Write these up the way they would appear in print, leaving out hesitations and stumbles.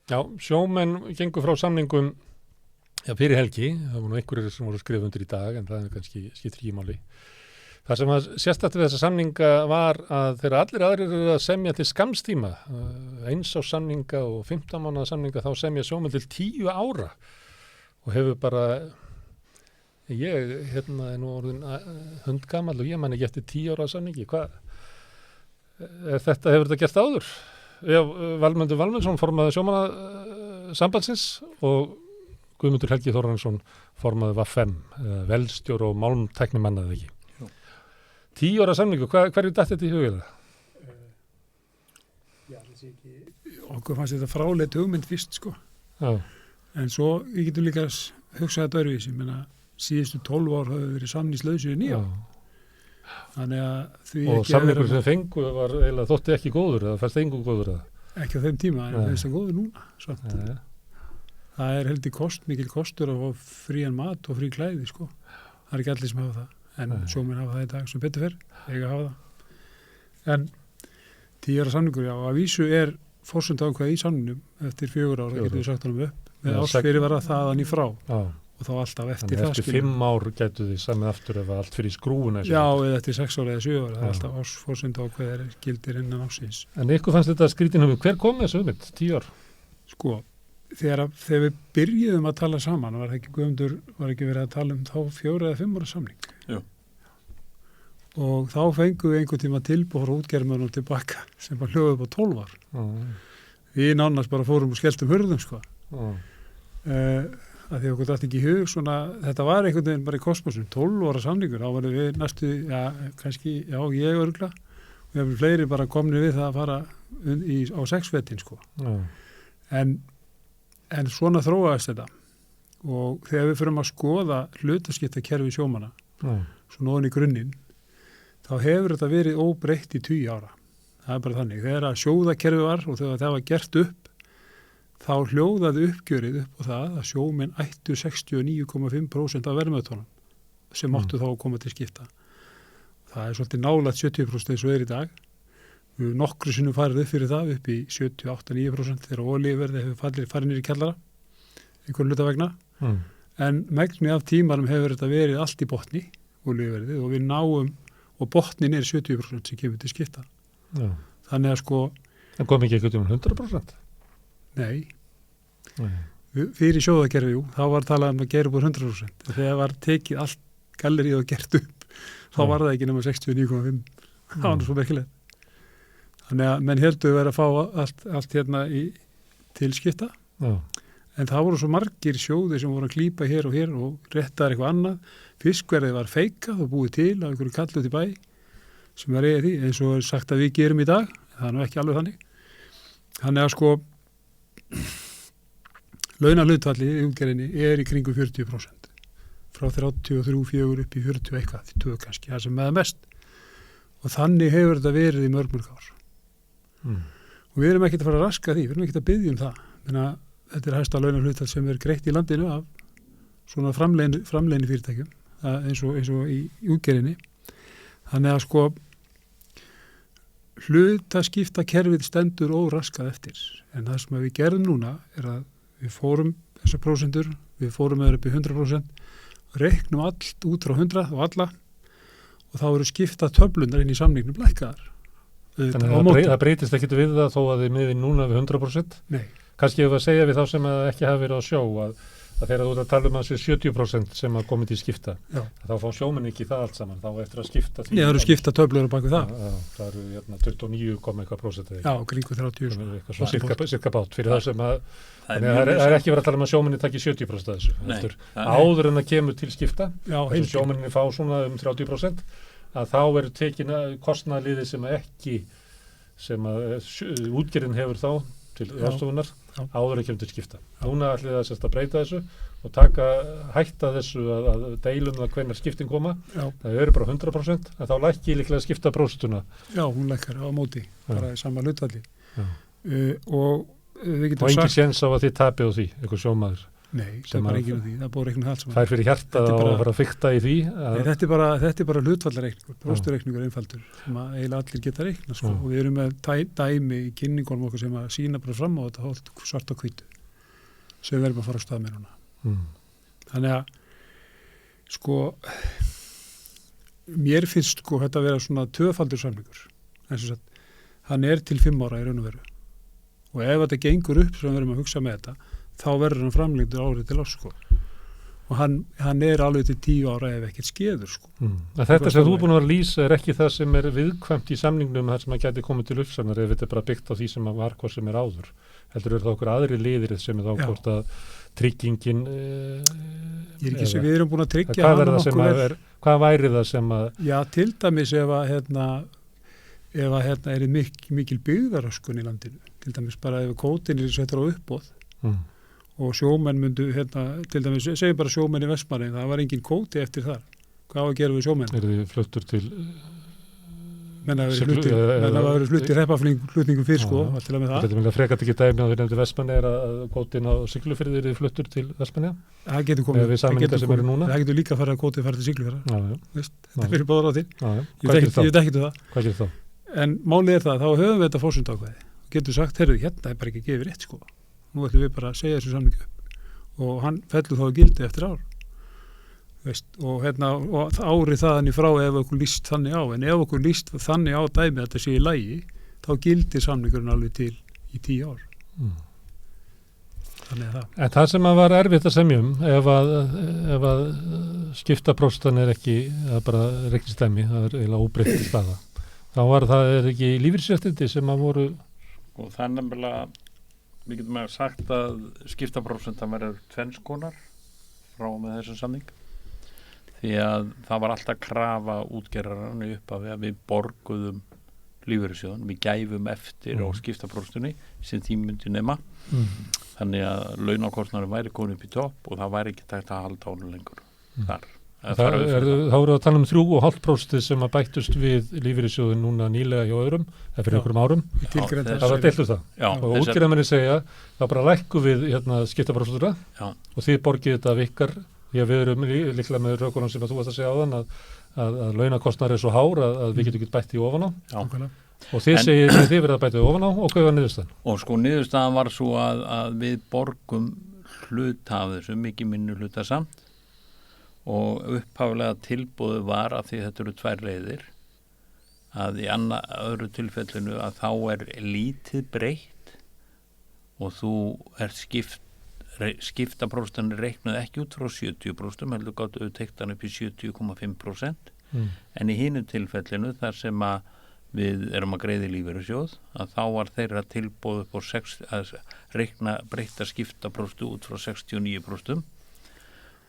Já, sjómenn gengur frá samningum fyrir helgi, það voru einhverjir sem voru skrifa undir í dag en það er kannski skiptir ekki máli. Það sem að sérstætt við þessa samninga var að þegar allir aðrir eru að semja til skamstíma, 1 árs samninga og 15 mánaða samninga, þá semja sjómenn til 10 ára og hefur bara, ég er nú orðin hundgamall og ég man ekki eftir 10 ára samningi, hefur þetta gert áður? Já, Valmundur Valmundsson formaði sjómanna sambandsins og Guðmundur Helgi Þórarinsson formaði VFM, velstjóri og málmtæknimann eða ekki. 10 ára samningu, hverju datt þetta í hugið? Já, þessi ekki, okkur fannst þetta fráleit hugmynd fyrst, sko. Já. En svo, við getum líka hugsað þetta öðruvísi, menna, síðustu 12 ár hafa verið samningslausir í 9 ár. Þannig að því og ekki samningur sem fengu var eiginlega þótti ekki góður eða fannst engu góður eða? Ekki á þeim tíma, en það er góður núna. Það er heldur mikil kostur að fá frían mat og frí klæði, sko. Það er ekki allir sem hafa það. En sjómenn hafa það í dag sem betur fer, eiga hafa það. En 10 ára samningur, já, að vísu er forsenda ákveð í samningnum eftir 4 ára, getur við sagt honum upp, með ársfyrirvara þaðan í frá. Já. Og þá alltaf eftir það. Þannig eftir 5 ár gætu þið samið aftur ef allt fyrir skrúuna. Já, eða eftir 6 ára eða 7 ára, það er alltaf ársforsenda ákveð gildir innan ársins. En ykkur fannst þetta skrítin hugmynd, hver kom þessu hugmynd, 10 ár? Sko, þegar við byrjuðum að tala saman, var ekki verið að tala þá 4 eða 5 ára samning. Já. Og þá fengum við einhvern tíma tilboð frá útgerðarmönnum tilbaka sem var hljóðið upp á 12 ár. Við nánast bara fórum og skelltum hurðum, sko. Að því okkur datt ekki í hug, svona, þetta var einhvern veginn bara í kosmosun, 12 ára samningur, þá varum við næstu, kannski, ég örgla, og við hefum fleiri bara komnir við það að fara á 6 vetin, sko. En svona þróaðist þetta og þegar við förum að skoða hlutaskiptakerfi sjómanna, svona ofan í grunninn, þá hefur þetta verið óbreytt í 20 ára. Það er bara þannig. Þegar að sjóðakerfi var og þegar það var gert upp, þá hljóðaði uppgjörið upp á það að sjómenn ættu 69,5% af verðmætunum sem áttu þá að koma til skipta. Það er svolítið nálægt 70% eins og er í dag. Við nokkru sinnum farið upp fyrir það, upp í 78-9% þegar olíuverði hefur farið niður í kjallara, einhvern hluta vegna. En megnið af tímanum hefur þetta verið allt í botni, olíuverðið, og við náum, og botnin er 70% sem kemur til skipta. Já. Þannig að sko... En kom ekki eitthvað 100%? Nei. Fyrir sjóðakerfi, þá var talað að gera upp á 100%. Þegar var tekið allt gallerið og gert upp, þá var það ekki nema 69,5. Það var svo merkilegt. Þannig að menn heldur verið að fá allt hérna til skipta. Já. En það voru svo margir sjóði sem voru að klípa hér og réttaði eitthvað annað. Fiskverðið var feikað og búið til af einhverju kallu út í bæ sem var eigið því, eins og sagt að við gerum í dag. Það er nú ekki alveg þannig. Þannig að sko launahlutfallið í útgerðinni er í kringum 40%. Frá 33-4 upp í 40 eitthvað, 2 kannski, það sem með mest. Og þannig hefur þetta verið í mörg ár. Og við erum ekkert að fara að raska því, við erum ekkert að biðja um það. Þannig að þetta er hæsta launahlutfall sem er greitt í landinu af svona framleiðni fyrirtækjum, eins og í útgerðinni. Þannig að sko hlutaskiptakerfið stendur óraskað eftir. En það sem við gerðum núna er að við fórum þessar prósentur, við fórum með upp í 100%, reiknum allt út frá 100 og alla og þá eru skipta töflunar inn í samningnum lækkaðar. Þannig að það breytist ekkit við það þó að þið miðið núna við 100%? Nei. Kannski ef að segja við þá sem ekki hafa verið á sjó að þegar þú ert að tala um að þessi 70% sem að komið til skipta, þá fá sjómenn ekki það allt saman, þá eftir að skipta því. Það eru skipta töflur á baku það. Það eru 29,1%. Já, kringu 30. Eitthvað svo cirka bát fyrir það sem að, það er ekki verið að tala um að sjómenni taki 70% af þessu. Áður en að kemur til skipta, þess að sjómenni fá svona 30%, að þá eru tekin kostnaðarliðir sem útgerðin hefur þá til ráðstofunar áður ekki til skipta. Núna ætli það sérst að breyta þessu og hætta þessu að deilum það hvenær skiptin koma. Það eru bara 100%, en þá lækki líklega skipta próstuna. Já, hún lækkar á móti, bara í sama hlutfalli. Og engin séns á að þið tapið á því, einhver sjómaður. Nei, það er bara ekki um því, það búið reiknum það fær fyrir hjarta og fara að fikta í því Þetta er bara hlutvallareikningur, próstureikningur einfaldur sem að eiginlega allir geta reikna sko. Og við erum með dæmi í kynningunum okkur sem að sína bara fram á þetta hólt svart og hvítu sem við verðum að fara á stað með núna Þannig að sko mér finnst sko þetta að vera svona tvöfaldur samningur eins og að hann er til 5 ára í raun og veru og ef þetta gengur upp sem við verðum að hugsa með þetta þá verður hann framlengdur árið til árs sko. Og hann er alveg til 10 ára ef ekkert skeður sko. Þetta sem þú er búin að vera að lýsa er ekki það sem er viðkvæmt í samningnum þar sem að gæti komið til uppsagnar ef þetta er bara byggt á því sem var hvað sem er áður. Heldur það okkur aðri liðir sem er þá hvort að tryggingin Ég er ekki sem við erum búin að tryggja hvað væri það sem að Já, til dæmis ef að er mikil byggðaröskun í landinu til dæmis bara ef kvótin er settur á uppboð og sjómenn myndu, til dæmis, segjum bara sjómenn í Vestmannaeyjum, það var engin kvóti eftir þar. Hvað á að gera við sjómenn? Er þið fluttur til... Menn að vera flutt í reppaflutningum fyrir sko, alltaf með það. Þetta er frekar ekki dæmi á því nefndi Vestmannaeyjar að kvótin á Siglufirði er fluttur til Vestmannaeyja? Það getur komið. Það getur líka að kvótið fara til Siglufirða. Þetta fyrir báðar á því. Ég veit ekki það. Hvað gerir þá? En málið er það, þá höfum við þetta forsendaákvæði. Getur sagt, heyrðu, hérna er bara ekki gefið rétt sko. Nú ætlum við bara að segja þessu samningu upp og hann fellur þá gildi eftir ár og árið þaðan í frá ef okkur líst þannig á en ef okkur líst þannig á dæmi að þetta sé í lagi þá gildir samningurinn alveg til í 10 ár Þannig að það En það sem að var erfitt að semjum ef að skiptapróstan er ekki bara reiknistæmi, það er eiginlega óbreytt staða þá var það ekki lífeyrisréttindi sem að voru og það er nefnilega við getum að sagt að skiptaprósentan verður 2 konar frá með þessum samning því að það var alltaf krafa útgerðarinn upp að við borguðum lífeyrissjóðan, við gæfum eftir á skiptaprósentunni sem því myndi nema þannig að launakostnaðurinn væri komin upp í topp og það væri ekki tægt að halda honum lengur þar Þá eru að tala 3,5% sem að bættust við lífeyrissjóðin núna nýlega hjá öðrum, eða fyrir einhverjum árum. Það var deiltu það. Já, og útgerðarmenn segja, þá bara lækku við skiptaprósentuna og þið borgið þetta af ykkar. Við erum líklega með rökunum sem að þú varst að segja á þann að launakostnaður er svo hár að við getum ekki bætt í ofan á. Og þið segir að þið verða að bæta í ofan á og hvað var niðurstaðan? Og sko niðurstaðan var svo að við borgum hluta af þessu, mikið minni hluta samt. Og upphaflega tilboðu var að því þetta eru 2 leiðir að í öðru tilfellinu að þá er lítið breytt og þú er skiptaprósentan reiknuð ekki út frá 70% heldur gátt auðvitað hann upp í 70,5% en í hinu tilfellinu þar sem að við erum að greiða lífeyrissjóð að þá var þeirra tilboð upp á að reikna breytta skiptaprósentu út frá 69%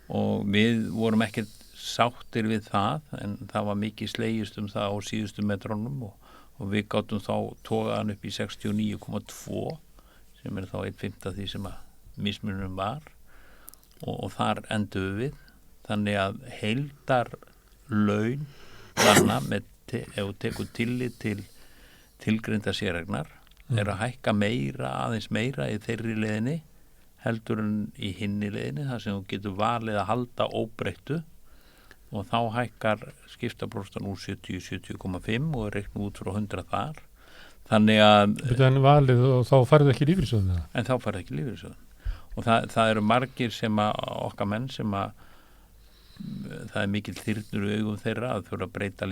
og við vorum ekkert sáttir við það en það var mikið slegist það á síðustu metrónum og við gátum þá togaðan upp í 69,2 sem er þá 1/5 af því sem að mismunum var og þar enduðu við þannig að heildar laun þarna ef þú tekur tillit til tilgreinda sérregnar er að hækka aðeins meira í þeirri leiðinni heldur en í hinni leiðinni þar sem þú getur valið að halda óbreyttu og þá hækkar skiptaprósentan úr 70,5 og er reiknuð út frá 100 þar þannig að en valið og þá farið ekki lífeyrissjóðin en þá farið ekki lífeyrissjóðin og það eru margir sem að okkar menn sem að það er mikil þyrnur í augum þeirra að þurfa að breyta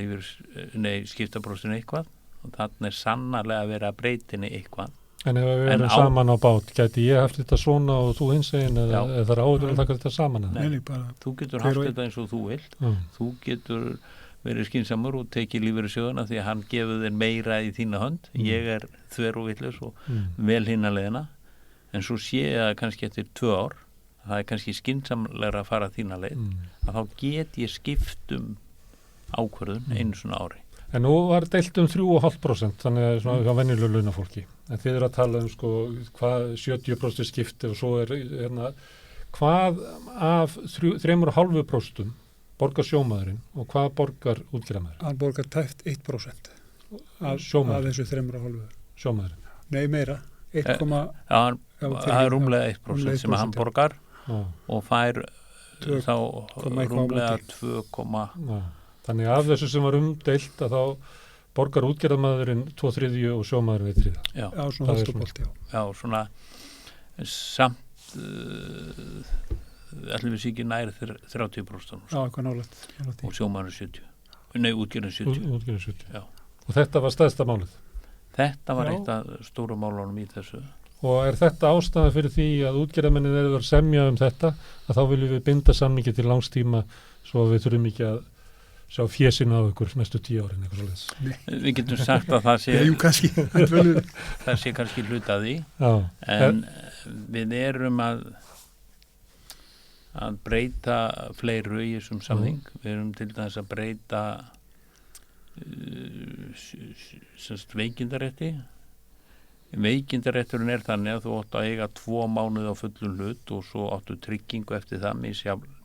skiptaprósentinu eitthvað og þarna er sannarlega að vera að breyta henni eitthvað En ef við erum saman á bát, gæti ég haft þetta svona og þú hins eginn eða það er áður að taka þetta saman? Nei, þú getur haft þetta eins og þú vilt. Þú getur verið skynsamur og tekið lífeyrissjóðuna því að hann gefur þér meira í þína hönd. Ég er þver og vitlaus og vel hinna leiðina. En svo sé ég að kannski eftir 2 ár, það er kannski skynsamlegra að fara þína leið, að þá get ég skipt ákvörðun einu svona ári. En nú var deilt 3,5% þannig að svona hjá venjulegu launafólki. En þið eru að tala hvað 70% skipti og svo er hvað af 3,5% borgar sjómaðurinn og hvað borgar útgerðarmaðurinn? Hann borgar tæft 1% af þessu 3,5%. Sjómaðurinn? Nei, meira. Það er rúmlega 1% sem hann borgar og fær þá rúmlega 2, þannig af þessu sem var umdeilt að þá borgar útgerðarmaðurinn 2/3 og sjómaðurinn 1/3. Já, svona hálfstopolt, já, svona samt ætlum við ekki nær 30%. Já, eitthvað nálægt. Og sjómaðurinn 70. Nei, útgerðin 70. Útgerðin 70. Já. Og þetta var stærsta málið? Þetta var eitt af stóru málunum í þessu. Og þetta ástæða fyrir því að útgerðarmennið eru að semja þetta, að þá viljum við binda samningi til langstíma svo að við þurfum ekki að sjá fjesin á ykkur næstu 10 árin eitthvað svoleiðis. Við getum sagt að það sé kannski. það sé kannski hluta því. Já. En við erum að breyta fleiru í þessum samning. Við erum til dæmis að breyta veikindarétti. Veikindarétturinn þannig að þú átt að eiga 2 mánuði á fullum hlut og svo áttu tryggingu eftir það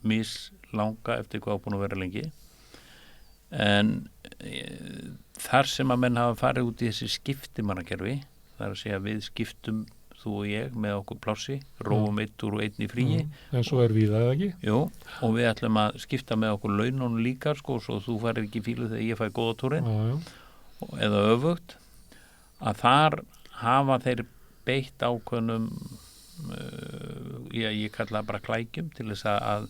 mislanga eftir hvað búin að vera lengi. En þar sem að menn hafa farið út í þessi skiptimannakerfi, það að segja við skiptum þú og ég með okkur plássi, róum 1 úr og 1 í fríi. En svo við það ekki? Jú, og við ætlum að skipta með okkur laununum líka, svo þú farir ekki fílu þegar ég fæ góða túrin, eða öfugt, að þar hafa þeir beitt ákveðnum, ég kalla bara klækjum til þess að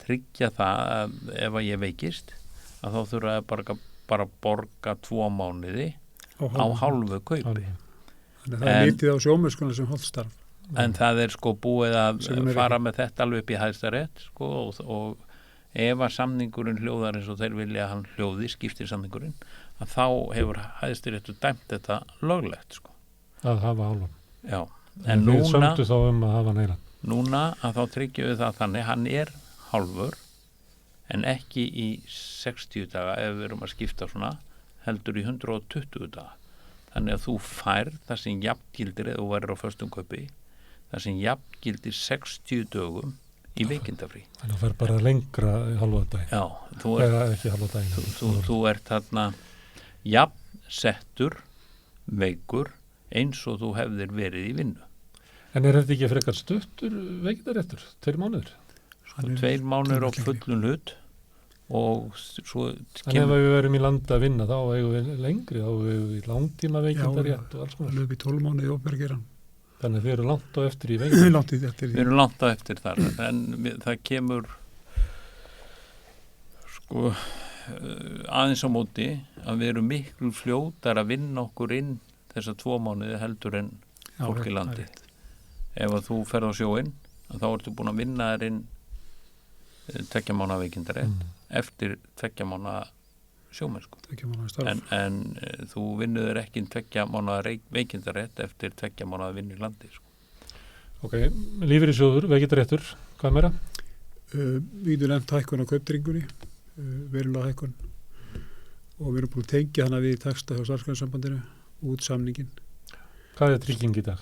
tryggja það að ef að ég veikist, að þá þurfa að bara borga 2 mánuði á hálfu kaupi. Þannig það lítið á sjómennskuna sem holdstarf. En það búið að fara með þetta alveg upp í Hæstarétt og ef að samningurinn hljóðar eins og þeir vilja að hann hljóði, skiptir samningurinn, að þá hefur Hæstaréttur dæmt þetta löglegt. Að hafa hálfan. Já. En við sömdu þá að hafa neila. Núna að þá tryggjum við það þannig, hann hálfur, en ekki í 60 daga ef við erum að skipta svona, heldur í 120 daga. Þannig að þú færð það sem jafngildir eða þú værir á föstum kaupi, það sem jafngildir 60 dögum í veikindafrí. Þannig að það fær bara lengra í halva dag. Já, ekki halva dag. Þú ert þarna jafnsettur veikur eins og þú hefðir verið í vinnu. En þetta ekki frekar stuttur veikindaréttur? 2 mánuður? 2 mánuður á fullum hlut. Og svo en ef við verum í land að vinna þá eigum við lengri, þá eigum við í langtíma veikindarétt og alls konar. Já, löp í 12 mánuði í opinbergeran. Þannig að við erum langt á eftir í veikindarétt. Við erum langt á eftir þar, en það kemur aðeins á móti að við erum miklu fljótar að vinna okkur inn þessa 2 mánuði heldur en fólk í landi. Ef að þú ferð á sjóinn, þá ertu búin að vinna þér inn 2 mánaða veikindarétt eftir 2 mánaða sjómennsku. En þú vinnuður ekki 2 mánaða veikindarétt eftir 2 mánaða vinnu í landi. Ok, lífeyrissjóður, veikindaréttur, hvað meira? Við erum nefnt hækkun á kauptryggingunni, verulega hækkun, og við erum búin að tengja hana við texta hjá Starfsgreinasambandinu út samningin. Hvað trygging í dag?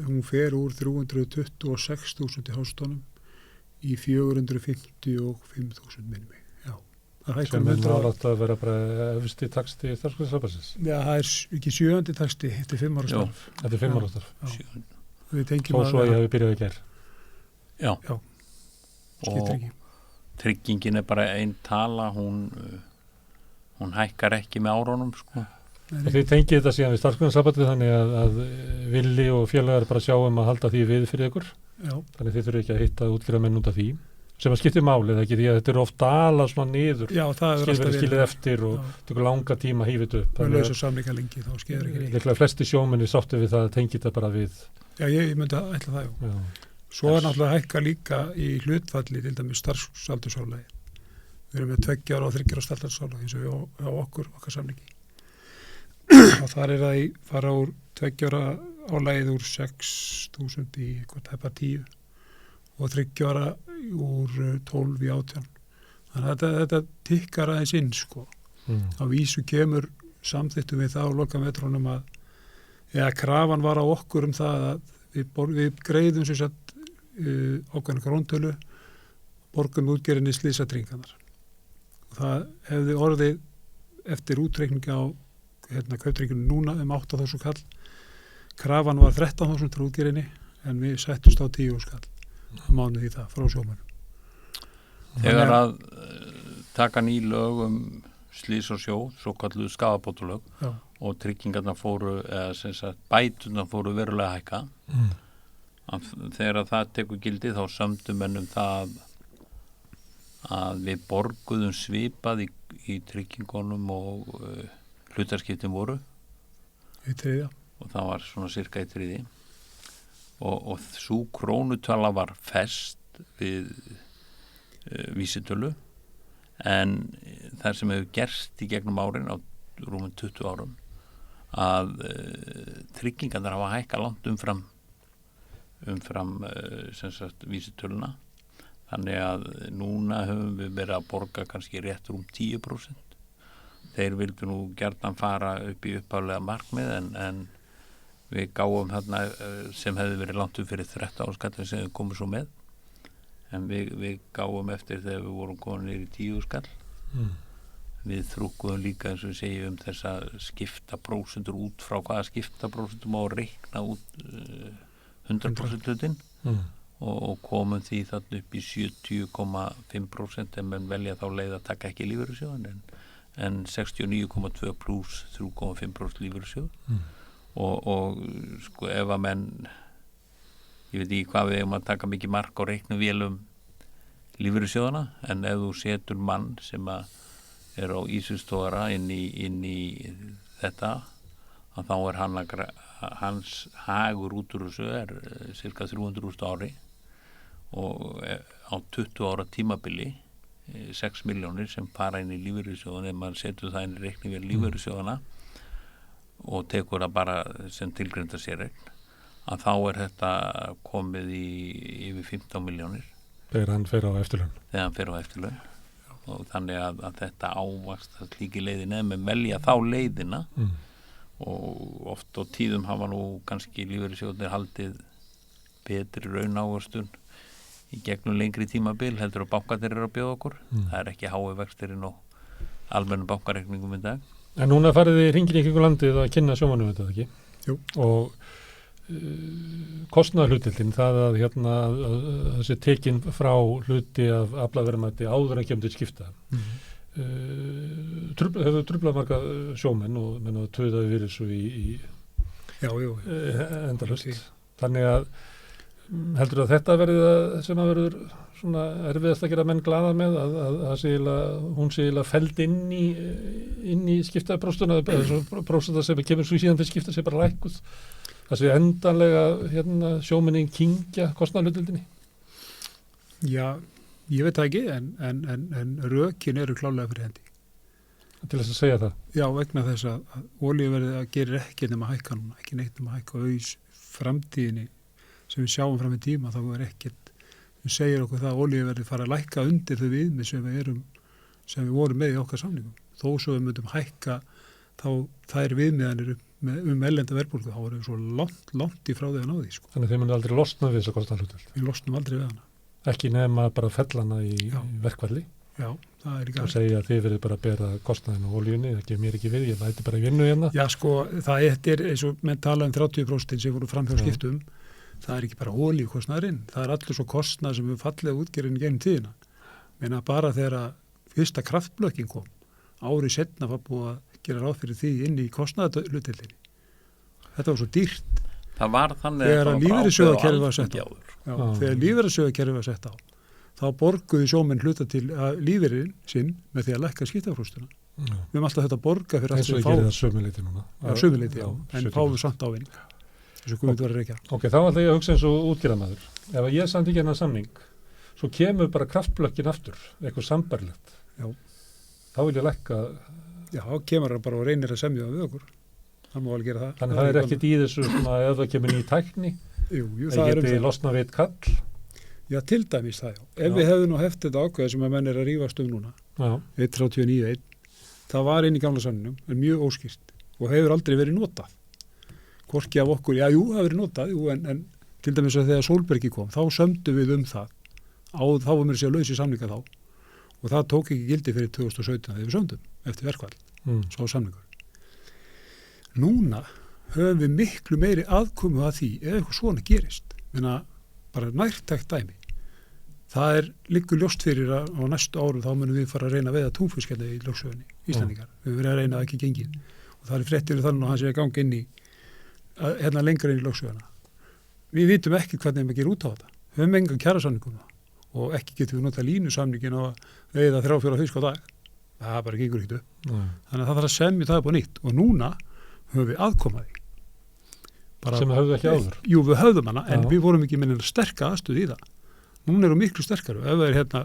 Hún fer úr 326.000 í hástónum í 455.000 minnum. Já. Sem nálátt að vera bara efsti taksti í Starfsgreinasambandsins? Já, það ekki 7. taksti eftir 5 ára starf. Eftir 5 ára starf. Þó svo að ég hafi byrjað í gær. Já. Skiptir ekki. Tryggingin bara ein tala, hún hækkar ekki með árunum, Og þið tengið þetta síðan við Starfsgreinasambandið þannig að villi og félagar bara sjáum að halda því við fyrir ykkur. Já. Þannig þið þurfum ekki að hitta útgerðarmenn út af því sem að skiptir málið, ekki því að þetta eru oft dala svona niður. Já, það er alltaf skilið eftir og tekur langa tíma að hífið upp. Það er lausa samlinga lengi, þá skeður ekki neitt. Líklega flesti sjómenni sáttu við það að tengið þetta bara við. Já, ég myndi að ætla það, já. Svo er náttúrulega hækka líka í hlutfalli til dæmis starfsaldursálag. Við erum með 2 ára og 3 ára starfsaldursálag eins og við á okkar samlingi. Og þar er það í fara úr 2 ára álagið úr 6.000 í eitthvað tæpa 10 og 3 ára úr 12 í 18. Þannig að þetta tikkar aðeins inn, Á vísu kemur samþyttum við það á lokametrónum að krafan var á okkur það að við greiðum sem sagt ákveðna króntölu, borgum útgerðinni slysatryggingarnar. Og það hefði orðið eftir útreikningi á kauptryggingunni núna 8.000 kall. Krafan var 13.000 til útgerðinni en við settust á 10.000 kall. mánuði í það frá sjómönnum. Þegar að taka ný lög slís og sjó, svo kalluðu skaðabótalög og tryggingarna fóru, eða sem sagt bæturna fóru verulega hækka. Þegar það tekur gildi þá sömdu mennum það að við borguðum svipað í tryggingunum og hlutarskiptin voru. Í þriðja. Og það var svona cirka í þriði. Og svo krónutala var fest við vísitölu, en það sem hefur gerst í gegnum árin á rúmum 20 árum að tryggingarnar hafa hækkað langt umfram sem sagt vísitöluna, þannig að núna höfum við verið að borga kannski rétt rúm 10%. Þeir vildu nú gjarnan fara upp í upphaflega markmið en við gáum þarna sem hefði verið langt fyrir 13 áskall sem við komum svo með, en við gáum eftir þegar við vorum komin niður í 10 skall. Við þrúkuðum líka eins og við segjum þess að skipta prósentur út frá hvaða skipta prósentum á að reikna út 100% hlutin og komum því þarna upp í 70,5% en menn velja þá leið að taka ekki lífeyrissjóðan en 69,2 pluss 3,5% lífeyrissjóð og sko ef að menn, ég veit ekki hvað við hefum að taka mikið mark á reiknuvélum lífeyrissjóðana, en ef þú setur mann sem að er á ísustogara inn í þetta, að þá er hans hagur út úr þessu er cirka 300.000 ári og á 20 ára tímabili 6 milljónir sem fara inn í lífeyrissjóðana, ef maður setur það inn í reiknivél lífeyrissjóðana og tekur það bara sem tilgreinda séreign, að þá er þetta komið í yfir 15 milljónir. Þegar hann fer á eftirlaun. Og þannig að þetta ávast að slíki leiðin eða með velja þá leiðina og oft á tíðum hafa nú kannski lífeyrissjóðnir haldið betri raunávöxtun í gegnum lengri tímabil heldur að bankarnir eru að bjóða okkur. Það er ekki hái vextirinn og almennum bankareikningum í dag. En núna farið þið hringin í kringum landið að kynna sjómönnum þetta, ekki? Jú. Og kostnaðarhlutdeildin, það að það sé tekin frá hluti af aflaverðmæti áður en kemur til skipta. Hefur truflað marga sjómenn og menn að töðaði við þessu í endalaust. Þannig að heldur að þetta verði sem að verður svona erfiðast að gera menn glaða með að hún sé eiginlega feld inn í skiptapróstuna, próstuna sem kemur svo síðan til skipta sé bara lækkuð. Það sé endanlega sjómennin kyngja kostnaðarhlutdeildinni? Já, ég veit það ekki, en rökin eru klálega fyrir hendi. Til þess að segja það? Já, vegna þess að olíuverðið gerir ekki nema hækka núna, ekki neitt nema hækka auðs framtíðinni sem við sjáum fram í tíma, þá er ekkert, við segir okkur það að olíuverðið fara að lækka undir þau viðmið sem við vorum með í okkar samningum. Þó svo við myndum hækka þá þær viðmiðanir ellenda verðbólgu, þá erum við svo langt í frá því að ná því. Sko. Þannig þeir myndu aldrei losna við þessa kostnaðarhlutdeild? Við losnum aldrei við hana. Ekki nema bara fellana í verkfalli? Já, það er ekki og segja að þið verið bara að bera kostnaðinu á olíunni, það gefur mér ekki við, ég læti bara í vinnu hérna. Já, sko, það er eins og menn tala 30% sem voru framhjá skiptum, það er ekki bara olíukostnaðurinn, það er allur svo kostnað sem við fallið útgerðin gegnum tíðina. Meina bara þegar fyrsta kraftblökkin kom, árið seinna var búið að gera ráð fyrir því inn í kostnaðarhlutdeildinni. Þetta var svo dýrt. Það var þannig þegar lífeyrissjóðakerfið var sett á. Þegar lífeyrissjóðakerfið var sett á, þá borguðu sjómenn hluta til lífeyririnn sinn með því að lækka skiptafrústuna. Við höfum alltaf þetta að borga fyrir allt sem við fáum. Eins og ég gerir það sömuleyti núna. Já, sömuleyti, en fáum við samt ávinning. Þessu Guðmundur var að reykja. Ok, þá ætla ég að hugsa eins og útgerðarmaður. Ef ég samt ekki hennar samning, svo kemur bara kraftblökkin aftur, eitthvað sambærilegt. Þá vil ég lækka. Já, kemur það bara og reynir að semja það við okkur. Það má alveg gera það. Þannig það er ekkert í þessu svona ef það kemur ný tækni. Jú, það geti losna við kall. Já, til dæmis það, já. Ef við hefðum nú heft þetta ákveð sem að menn er að rífast núna, 1.39.1, það var inn í gamla samningnum, en mjög óskýrt og hefur aldrei verið notað. Hvorki af okkur, það hefur verið notað, en til dæmis að þegar Sólbergi kom, þá sömdu við það. Þá var mér að segja laus í samninga þá. Og það tók ekki gildi fyrir 2017 þegar við sömdum eftir verkfall, svo samningur. Núna höfum við miklu meiri aðkomu að því ef eitthvað svona gerist. Menna bara nærtækt dæmi. það liggur ljóst fyrir að á næstu árum þá munum við fara að reyna að veiða túnfisk hérna í lögsögunni, Íslendingar. Við verðum að reyna að ekki gengið. Og það fréttir þannig að hann sé að ganga inn í, hérna lengra inn í lögsöguna. Við vitum ekki hvernig við gerum út á þetta. Við höfum engan kjarasamningum og ekki getum við notað línusamningin á að veiða 3-4 fisk á dag. Það bara gengur ekkert upp. Þannig að það þarf að semja það upp á nýtt og núna höfum við aðkomaði. Sem höfðu ekki áður? Jú, við höfðum hana, en við vorum ekki með sterka aðstöð í það. Núna eru miklu sterkari. Ef það hérna...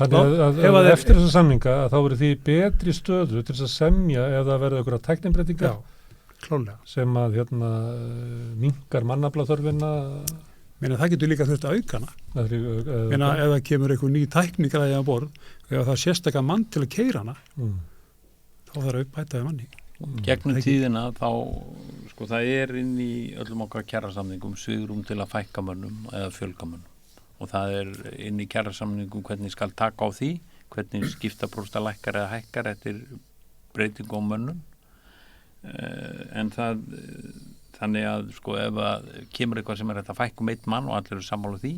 Þannig að eftir þessa samninga þá verður því betri stöðu til þess að semja ef það verður einhverja tæknibreitingar. Já, klálega. Sem að minnkar mannaflaþörfina. Meina það getur líka þurft að aukana. Meina ef það kemur einhver ný tæknigræði á borð, ef það sérstaklega mann til að keyra hana, þá þarf að bæta við manni. Gegnum tíðina þá, sko það inn í öllum okkar kjarasamningum svigrúm til að fækka mönnum eða fjölga mönnum. Og það inn í kjarasamningum hvernig skal taka á því, hvernig skiptaprósta lækkar eða hækkar eftir breytingu á mönnum. En þannig að sko ef að kemur eitthvað sem hægt að fækka einn mann og allir eru sammála því,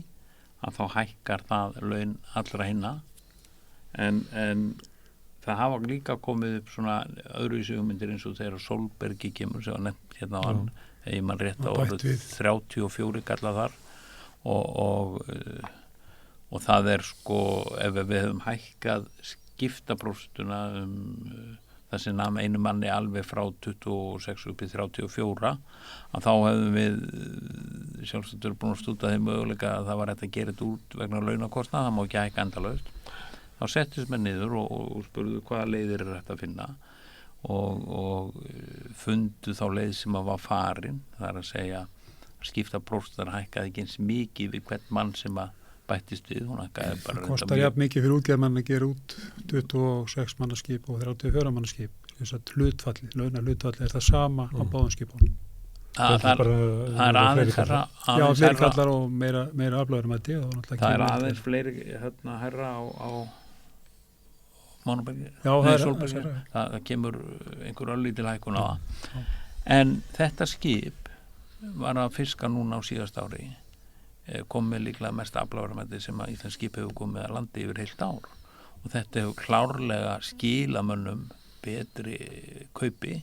að þá hækkar það laun allra hinna. En það hafa líka komið upp svona öðruvísi hugmyndir eins og þegar Sólbergi kemur sem var nefnt hérna á hann, ef mann rétt á orðið 34 kalla þar. Og það sko ef við hefum hækkað skiptapróstuna það sem nam einu manni alveg frá 26 upp í 34 að þá hefðum við sjálfsagt búin að stúta þeim möguleika að það var hægt að gera þetta út vegna launakostnað, það má ekki hækka endalaust. Þá settist með niður og spurðu hvaða leiðir hægt að finna og fundu þá leið sem að var farin, það að segja skiptapróstar hækkaði ekki eins mikið við hvern mann sem að bættist við. Það kostar jafn mikið fyrir útgerðmann að gera út 26 mannaskip og 34 mannaskip. Þess að launahlutfalli það sama á báðum skipunum. Það aðeins herra. Já, fleiri kallar og meira aflöður með þetta. Það aðeins fleiri herra á Mánabergi. Já, það kemur einhver örlítil hækkun á það. En þetta skip var að fiska núna á síðast ári kom með líklega mest aflaverðmæti sem að Íslands skip hefur komið að landi yfir heilt ár og þetta hefur klárlega skilamönnum betri kaupi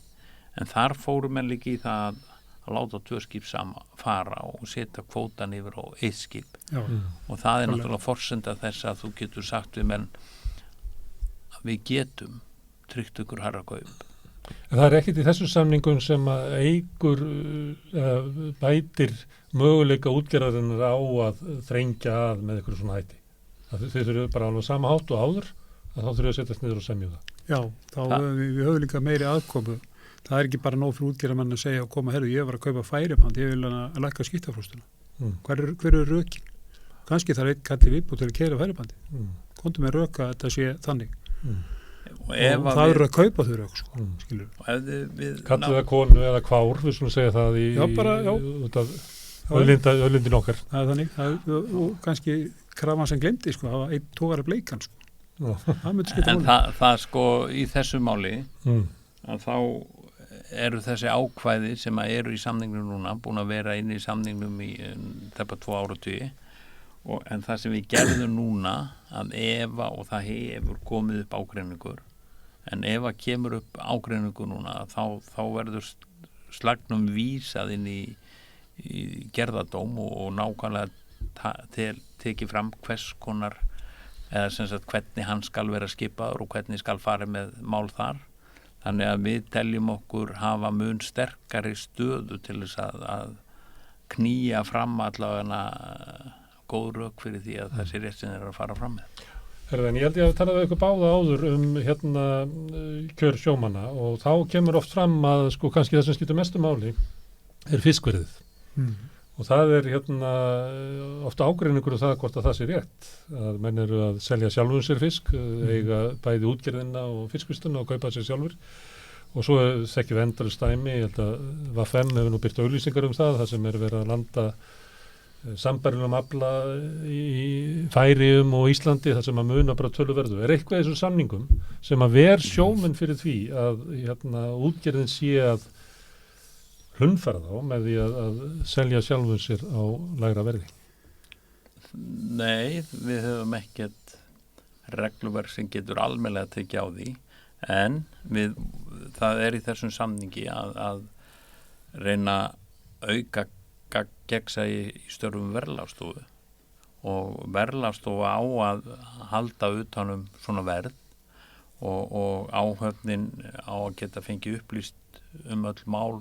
en þar fóru menn líka í það að láta 2 skip saman fara og setja kvótan yfir á 1 skip og það náttúrulega forsenda þess að þú getur sagt við menn að við getum tryggt ykkur hærra kaup. En það ekkert í þessum samningum sem að eykur bætir möguleika útgerðarinnar á að þrengja að með ykkur svona hætti. Þeir þurfu bara alveg sama hátt og áður að þá þurfu að setjast niður og semja það. Já, við höfum líka meiri aðkomu. Það ekki bara nóg fyrir útgerðarmann að segja og koma, herru, ég var að kaupa færiband, ég vil að lækka skiptapróstuna. Hver rökin? Kannski það einn kalli viðbútt til að keyra færibandi. Komdu með röka að þetta sé þannig. Og það eru að kaupa þau rauk sko, skilur. Kallu það konu eða kvár, við svona segja það í öllindin okkar. Það þannig, og kannski krafan sem glemdi sko, það var einn tógara bleikan sko. En það sko í þessu máli að þá eru þessi ákvæði sem að eru í samningnum núna búin að vera inn í samningnum í tæpa 2 áratugi en það sem við gerðum núna að ef og það hefur komið upp ágreiningur en ef að kemur upp ágreiningur núna þá verður slagnum vísað inn í gerðadóm og nákvæmlega tekið fram hvers konar eða sem sagt hvernig hann skal vera skipaður og hvernig skal fara með mál þar. Þannig að við teljum okkur hafa mun sterkari stöðu til þess að knýja fram allavega góð rök fyrir því að þessi réttin að fara fram með. En ég held ég að tala við ykkur báða áður kjör sjómanna og þá kemur oft fram að sko kannski það sem skiptir mestu máli fiskverðið. Og það ofta ágreiningur það hvort að það sé rétt að menn eru að selja sjálfum sér fisk eiga bæði útgerðina og fiskvistuna og kaupa sér sjálfur og svo þekkjum við endalaust dæmi ég held að VFM hefur nú birt auglýsingar það sem er verið að landa sambærilegum afla í Færeyjum og Íslandi þar sem að muna bara töluverðu. Eitthvað í þessum samningum sem að ver sjómenn fyrir því að útgerðin sé að hlunnfæra þá með því að selja sjálfum sér á lægra verði? Nei, við höfum ekkert regluverk sem getur almennilega tekið á því, en það í þessum samningi að reyna auka gegnsæi í störfum verðlagsstofu, og verðlagsstofa á að halda utanum svona verð og áhöfnin á að geta fengið upplýst öll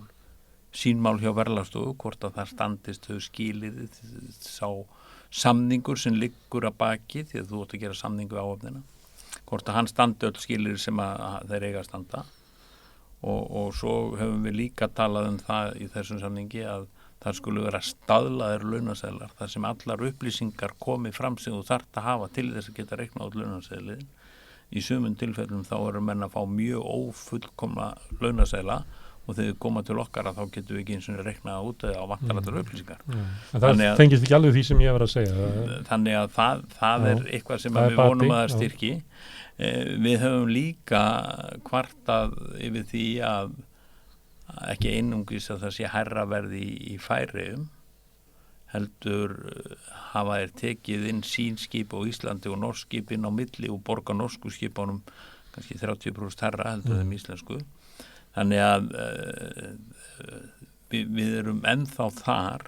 sínmál hjá verðlagsstofu, hvort að það standist þau skilyrði, sá samningur sem liggur að baki, því að þú átt að gera samningu á áhöfnina, hvort að hann standi öll skilyrði sem að þeir eiga að standa, og svo höfum við líka talað það í þessum samningi að það skulle vera staðlaðir launaseðlar, þar sem allar upplýsingar komi fram sem þú þarft að hafa til þess að geta reiknað út launaseðlin. Í sumum tilfellum þá eru menn að fá mjög ófullkomna launaseðla, og þegar við koma til okkar að þá getum við ekki eins og reiknað út á vantar allar upplýsingar. En það tengist ekki alveg því sem ég var að segja. Þannig að það eitthvað sem við vonum að styrki. Við höfum líka kvartað yfir því að ekki einungis að það sé hærra verði í Færeyjum, heldur hafa þeir tekið inn sín skip á Íslandi og norsk skip inn á milli og borga norsku skipunum kannski 30% hærra heldur þeim íslensku. Þannig að við erum ennþá þar.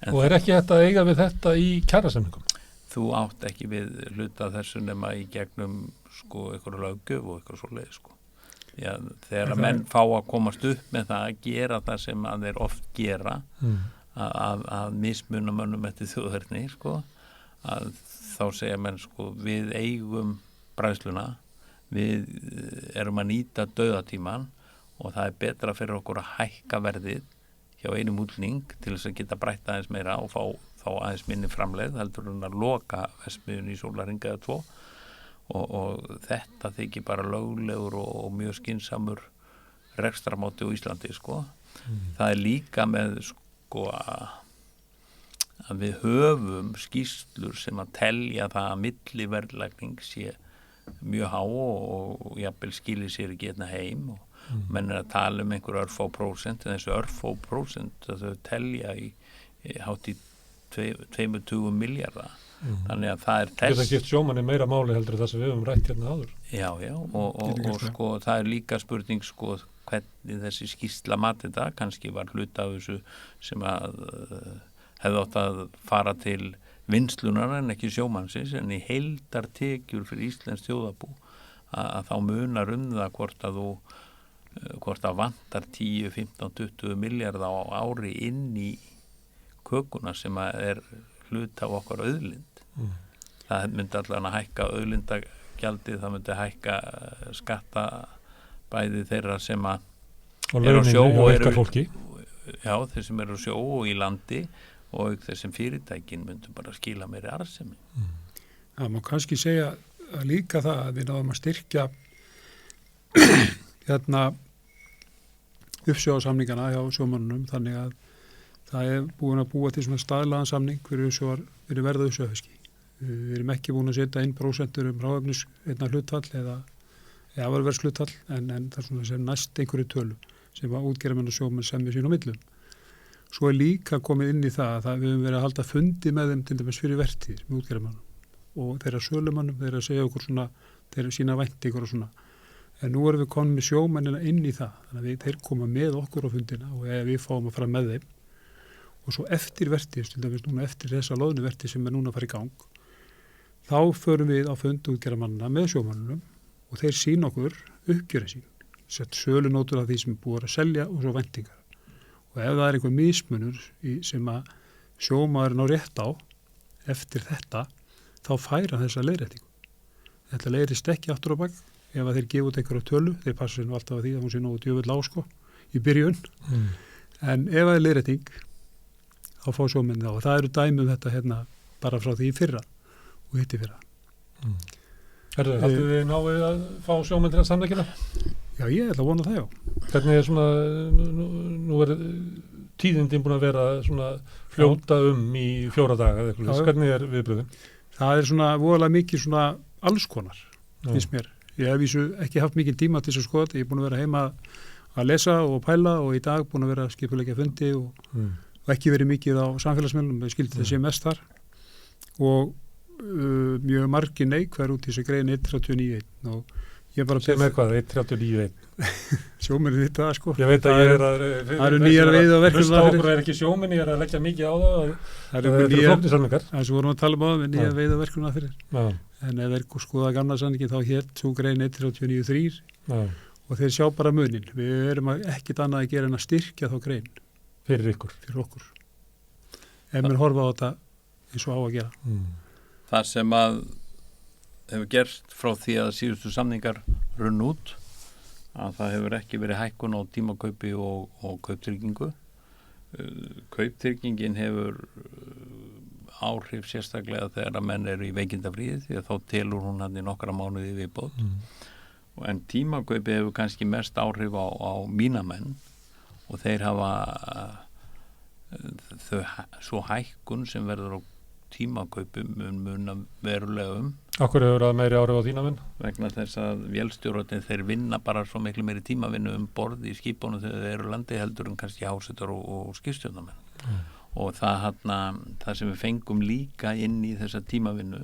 Og ekki hægt að eiga við þetta í kjarasamningum? Þú átt ekki við hluta þessu nema í gegnum eitthvað löggjöf og eitthvað svoleiðis Já, þegar að menn fá að komast upp með það að gera það sem að þeir oft gera að mismuna mönnum eftir þjóðherni að þá segja menn við eigum bræðsluna, við erum að nýta dauðatíman og það betra fyrir okkur að hækka verðið hjá einum útlning til þess að geta brætt aðeins meira og fá þá aðeins minni framleið heldur en að loka verksmiðjunni í sólarhring eða 2 og þetta þykir bara löglegur og mjög skynsamur rekstramáti á Íslandi Það líka með að við höfum skýrslur sem að telja það að milliverðlagning sé mjög há og jafnvel skilir sér ekki hérna heim og menn að tala einhver örfá prósent en þessu örfá prósent að þau telja í hátt í 22 milljarða þannig að það það getur sjómanni meira máli heldur það sem við höfum rætt hérna áður já og það líka spurning hvernig þessi skýrsla mati þetta kannski var hluta af þessu sem að hefði átt að fara til vinslunar en ekki sjómannsins en í heildartekjur fyrir Íslands þjóðarbú að þá munar það hvort að vantar 10, 15, 20 milljarða á ári inn í kökuna sem að hlut af okkar auðlind það myndi allan að hækka auðlindagjaldið, það myndi hækka skatta bæði þeirra sem að eru á sjó og þeir sem eru á sjó og í landi og þessum fyrirtækin myndi bara skila meiri arðsemi Það má kannski segja að líka það að við náðum að styrkja uppsjóðarsamningana hjá sjómannunum þannig að það búin að búa til svona staðlaðan samning fyrir verða uppsjóðarfiski. Við erum ekki búin að setja 1% ráðefnis hlutfall eða afurverðshlutfall en það er svona sem næst einhverju tölu sem að útgerðarmenn og sjómenn semja sín á millum. Svo líka komið inn í það að við höfum verið að halda fundi með þeim til dæmis fyrir vertíðir með útgerðarmannum og þeirra sölumannum, þeirra segja okkur svona, þeirra sína væntingur og svona. En nú erum við komin með sjómennina inn í það, þannig að þeir koma með okkur á fundina og við fáum að fara með þeim. Og svo eftir vertíð, til dæmis núna eftir þessa loðnuvertíð sem núna að fara í gang, þá förum við á fund útgerðarmannina með sjómannunum og þeir sína okkur uppgjöra sín, sett sölunótur af því sem er búið að selja og svo væntingar. Og ef það einhver mismunur sem að sjómaðurinn á rétt á eftir þetta, þá færa þessa leiðréttingu. Þetta leiðrist ekki aftur á bak, ef að þeir gefa út einhverja tölu, þeir passa sér nú alltaf að því að hún sé nógu djöfull á í byrjun. En ef það leiðrétting, þá fá sjómenn þá. Og það eru dæmi þetta bara frá því fyrra og hitti fyrra. Haldið þið náið að fá sjómenn til að samleggina? Já, ég ætla að vona það, já. Hvernig svona, nú tíðindin búin að vera svona fljóta í 4 daga eða eitthvað. Hvernig viðbröðin? Það svona voðalega mikið svona alls konar, finnst mér. Ég hef ekki haft mikið tíma til þess að skoða. Ég er búin að vera heima að lesa og pæla og í dag búin að vera skipuleggja fundi og ekki verið mikið á samfélagsmiðlum, við skildum þessi mest þar. og mjög margir neikvæðir út í þessu grein 1.39.1 og ég bara sem hvað, 1.39.1 sjómenni vita það sko ég veit að ég það eru nýjar veið og verkefni hlusta okkur er ekki sjómenni, ég er að leggja mikið á það eru flóknisamningar eins og vorum að tala með nýjar veið og verkefni fyrir en ef þeir skoða gamla samningi þá hér svo grein 1.39.3 og þeir sjá bara munin við erum ekkit annað að gera en að styrkja þá grein fyrir okkur ef mér horfa á þetta eins og á að gera Það sem að hefur gerst frá því að síðustu samningar runn út að það hefur ekki verið hækkun á tímakaupi og kauptryggingu. Kauptryggingin hefur áhrif sérstaklega þegar að menn eru í veikindafríði því að þá telur hún hann í nokkra mánuði viðbót. En tímakaupi hefur kannski mest áhrif á mína menn og þeir hafa svo hækkun sem verður á tímakaupum mun verulegum. Akkur hefur það meiri áhrif á þína vinn? Vegna þess að vélstjórarnir þeir vinna bara svo miklu meiri tímavinnu borð í skipunum þegar þeir eru landi heldur en kannski hásetar og skipstjórnarmenn. Og það sem við fengum líka inn í þessa tímavinnu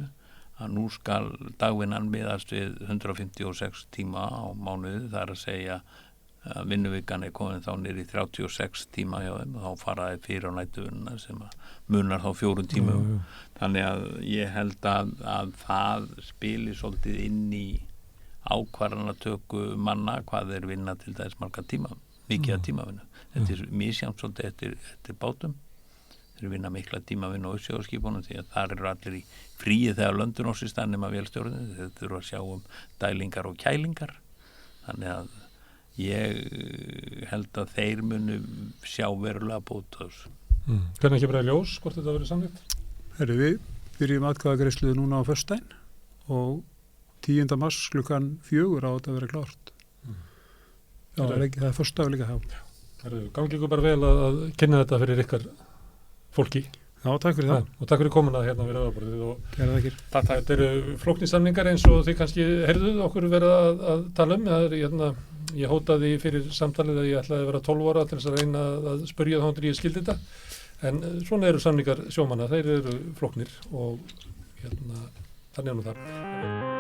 að nú skal dagvinnan miðast við 156 tíma á mánuði, það er að segja að vinnuvikan er komin þá niður í 36 tíma hjá þeim og þá fara þeir fyrir á nætuvinnuna sem munar þá 4 tímum. Þannig að ég held að það spili svolítið inn í ákvarðanatöku manna hvað þeir vinna til þess marga tíma, mikið að tímavinnu. Þetta er misjafnt svolítið eftir bátum. Þeir vinna mikla tímavinnu og sjóskipunum því að þar eru allir í fríi þegar löndun á sér stannum að vélstjórnum. Þeir þurfa að sjá dælingar og kælingar. Þannig að ég held að þeir munu sjá verulega bót á þessu. Hvernig ekki bara ljós hvort þetta verið samþykkt? Við byrjum atkvæðagreiðslu núna á föstudaginn og 10. mars klukkan 4 á þetta að vera klárt. Það er föstudagur líka þá. Gangi ykkur bara vel að kynna þetta fyrir ykkar fólki. Já, takk fyrir það. Og takk fyrir komuna hérna við Rauðaborðið og gerða þakkir. Þetta eru flóknisamningar eins og þið kannski heyrðuð okkur verið að tala um. Það er ég hótaði fyrir samtalið að ég ætlaði að vera 12 ára til þess að reyna að spyrja þá ég skildi þetta. En svona eru samningar sjómanna, þeir eru flóknir og þannig er nú það.